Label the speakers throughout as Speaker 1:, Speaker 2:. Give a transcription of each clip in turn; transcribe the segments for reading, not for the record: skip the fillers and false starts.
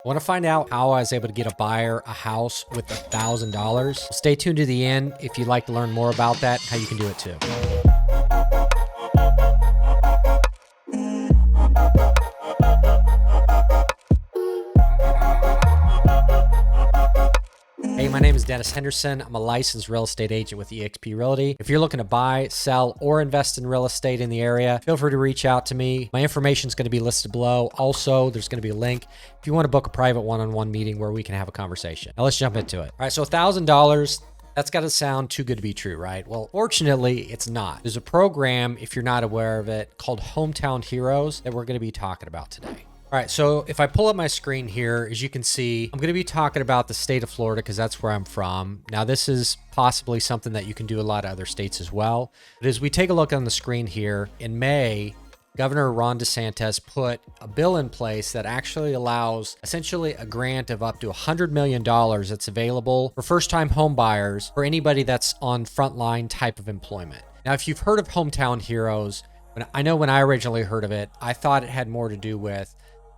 Speaker 1: Want to find out how I was able to get a buyer a house with $1,000? Stay tuned to the end if you'd like to learn more about that, how you can do it too. Hey, my name is Dennis Henderson. I'm a licensed real estate agent with eXp Realty. If you're looking to buy, sell, or invest in real estate in the area, feel free to reach out to me. My information is going to be listed below. Also, there's going to be a link if you want to book a private one-on-one meeting where we can have a conversation. Now let's jump into it. All right, so $1,000, that's got to sound too good to be true, right? Well, fortunately, it's not. There's a program, if you're not aware of it, called Hometown Heroes that we're going to be talking about today. All right, so if I pull up my screen here, as you can see, I'm going to be talking about the state of Florida because that's where I'm from. Now, this is possibly something that you can do a lot of other states as well. But as we take a look on the screen here, in May, Governor Ron DeSantis put a bill in place that actually allows essentially a grant of up to $100 million that's available for first-time home buyers for anybody that's on frontline type of employment. Now, if you've heard of Hometown Heroes, I know when I originally heard of it, I thought it had more to do with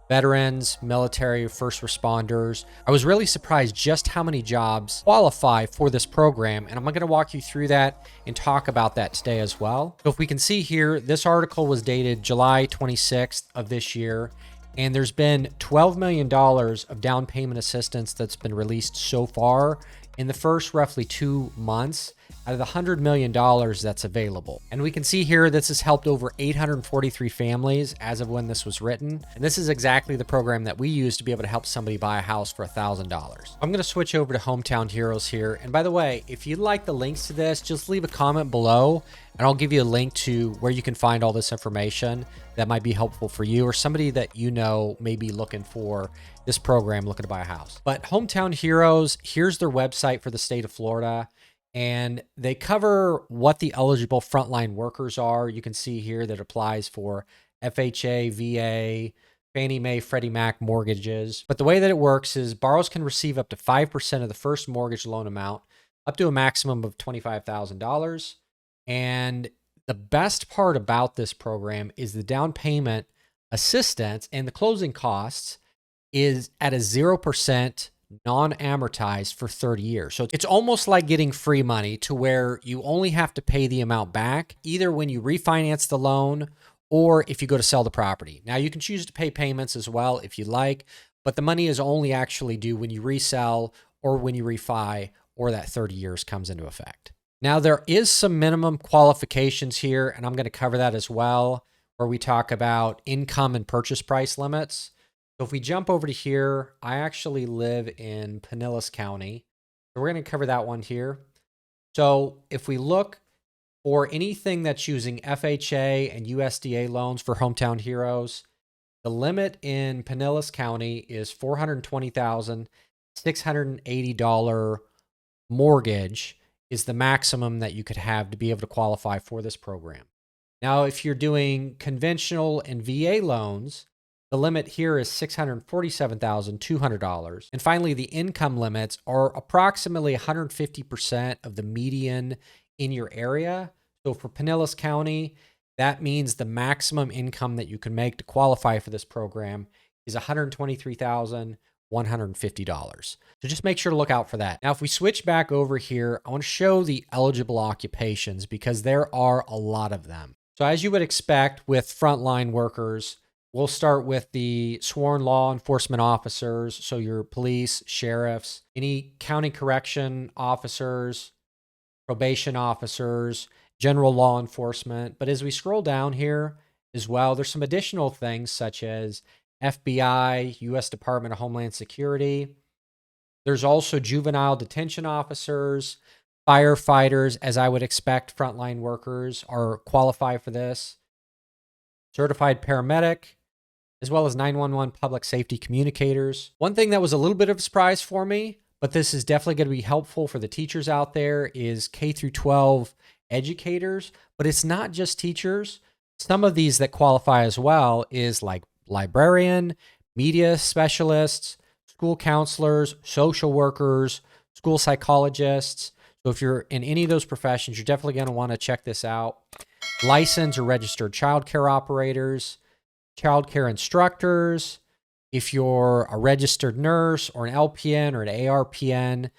Speaker 1: veterans, military, first responders. I was really surprised just how many jobs qualify for this program, and I'm going to walk you through that and talk about that today as well. So if we can see here, this article was dated July 26th of this year, and there's been $12 million of down payment assistance that's been released so far in the first roughly 2 months out of the $100 million that's available. And we can see here, this has helped over 843 families as of when this was written. And this is exactly the program that we use to be able to help somebody buy a house for $1,000. I'm going to switch over to Hometown Heroes here. And by the way, if you'd like the links to this, just leave a comment below and I'll give you a link to where you can find all this information that might be helpful for you or somebody that you know may be looking for this program, looking to buy a house. But Hometown Heroes, here's their website for the state of Florida. And they cover what the eligible frontline workers are. You can see here that applies for FHA, VA, Fannie Mae, Freddie Mac mortgages. But the way that it works is borrowers can receive up to 5% of the first mortgage loan amount, up to a maximum of $25,000. And the best part about this program is the down payment assistance and the closing costs is at a 0% non-amortized for 30 years. So it's almost like getting free money to where you only have to pay the amount back, either when you refinance the loan or if you go to sell the property. Now you can choose to pay payments as well if you like, but the money is only actually due when you resell or when you refi or that 30 years comes into effect. Now there is some minimum qualifications here, and I'm going to cover that as well, where we talk about income and purchase price limits. So if we jump over to here, I actually live in Pinellas County. So we're going to cover that one here. So if we look for anything that's using FHA and USDA loans for Hometown Heroes, the limit in Pinellas County is $420,680 mortgage is the maximum that you could have to be able to qualify for this program. Now, if you're doing conventional and VA loans, the limit here is $647,200. And finally, the income limits are approximately 150% of the median in your area. So for Pinellas County, that means the maximum income that you can make to qualify for this program is $123,150. So just make sure to look out for that. Now, if we switch back over here, I want to show the eligible occupations because there are a lot of them. So as you would expect with frontline workers, we'll start with the sworn law enforcement officers, so your police, sheriffs, any county correction officers, probation officers, general law enforcement. But as we scroll down here as well, there's some additional things such as FBI, U.S. Department of Homeland Security. There's also juvenile detention officers, firefighters, as I would expect frontline workers are qualify for this, certified paramedic, as well as 911 public safety communicators. One thing that was a little bit of a surprise for me, but this is definitely going to be helpful for the teachers out there, is K through 12 educators, but it's not just teachers. Some of these that qualify as well is like librarian, media specialists, school counselors, social workers, school psychologists. So if you're in any of those professions, you're definitely going to want to check this out. Licensed or registered childcare operators, childcare instructors, if you're a registered nurse or an LPN or an ARPN.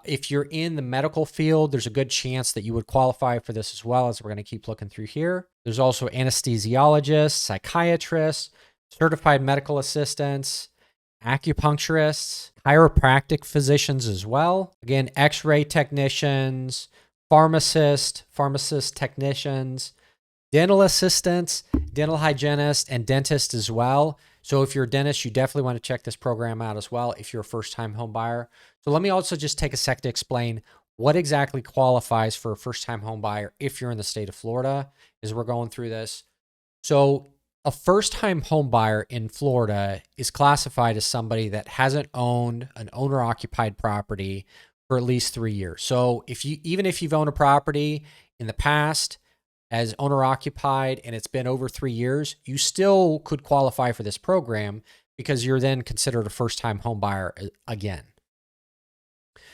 Speaker 1: If you're in the medical field, there's a good chance that you would qualify for this as well, as we're going to keep looking through here. There's also anesthesiologists, psychiatrists, certified medical assistants, acupuncturists, chiropractic physicians as well. Again, x-ray technicians, pharmacist technicians, dental assistants, dental hygienists, and dentists as well. So if you're a dentist, you definitely want to check this program out as well if you're a first-time home buyer. So let me also just take a sec to explain what exactly qualifies for a first-time home buyer if you're in the state of Florida as we're going through this. So a first-time home buyer in Florida is classified as somebody that hasn't owned an owner-occupied property for at least 3 years. So even if you've owned a property in the past as owner-occupied and it's been over 3 years, you still could qualify for this program because you're then considered a first-time home buyer again.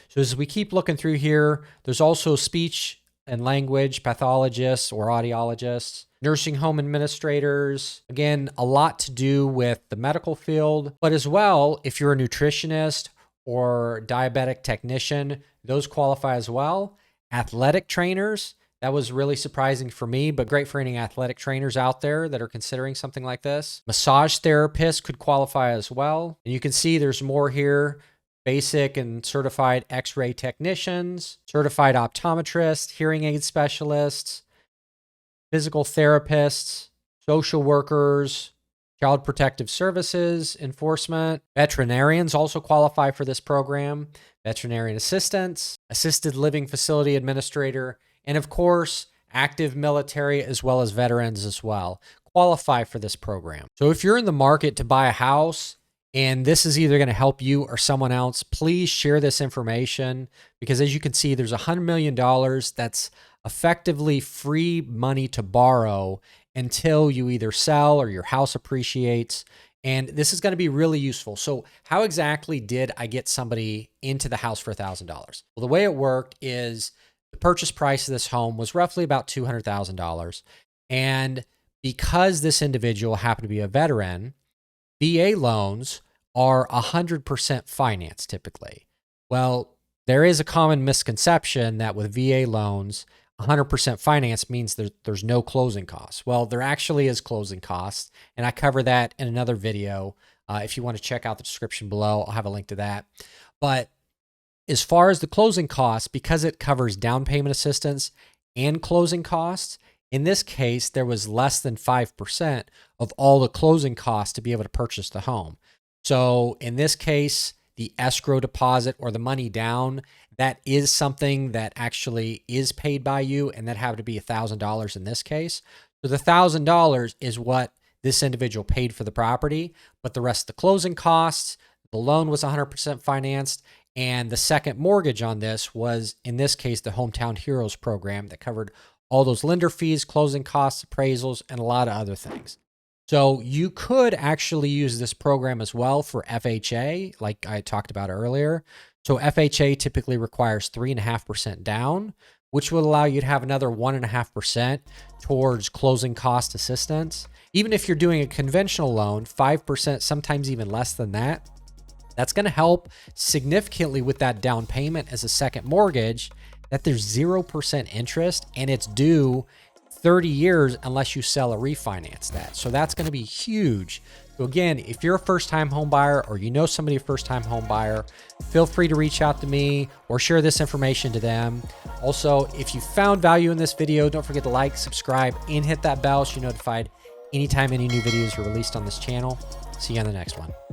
Speaker 1: So as we keep looking through here, there's also speech and language pathologists or audiologists, nursing home administrators. Again, a lot to do with the medical field, but as well, if you're a nutritionist or diabetic technician, those qualify as well. Athletic trainers, that was really surprising for me, but great for any athletic trainers out there that are considering something like this. Massage therapists could qualify as well. And you can see there's more here. Basic and certified x-ray technicians, certified optometrists, hearing aid specialists, physical therapists, social workers, child protective services, enforcement. Veterinarians also qualify for this program. Veterinarian assistants, assisted living facility administrator, and of course, active military as well as veterans as well qualify for this program. So if you're in the market to buy a house, and this is either going to help you or someone else, please share this information because as you can see, there's $100 million that's effectively free money to borrow until you either sell or your house appreciates. And this is going to be really useful. So how exactly did I get somebody into the house for $1,000? Well, the way it worked is the purchase price of this home was roughly about $200,000. And because this individual happened to be a veteran, VA loans are 100% financed typically. Well, there is a common misconception that with VA loans, 100% finance means there's no closing costs. Well, there actually is closing costs, and I cover that in another video. If you want to check out the description below, I'll have a link to that. But as far as the closing costs, because it covers down payment assistance and closing costs, in this case, there was less than 5% of all the closing costs to be able to purchase the home. So in this case, the escrow deposit or the money down, that is something that actually is paid by you, and that happened to be $1,000 in this case. So the $1,000 is what this individual paid for the property, but the rest of the closing costs, the loan was 100% financed, and the second mortgage on this was, in this case, the Hometown Heroes program that covered all those lender fees, closing costs, appraisals, and a lot of other things. So you could actually use this program as well for FHA, like I talked about earlier. So FHA typically requires 3.5% down, which would allow you to have another 1.5% towards closing cost assistance. Even if you're doing a conventional loan, 5%, sometimes even less than that, that's going to help significantly with that down payment as a second mortgage, that there's 0% interest and it's due 30 years unless you sell or refinance that. So that's going to be huge. So again, if you're a first-time home buyer or you know somebody a first-time home buyer, feel free to reach out to me or share this information to them. Also, if you found value in this video, don't forget to like, subscribe, and hit that bell so you're notified anytime any new videos are released on this channel. See you on the next one.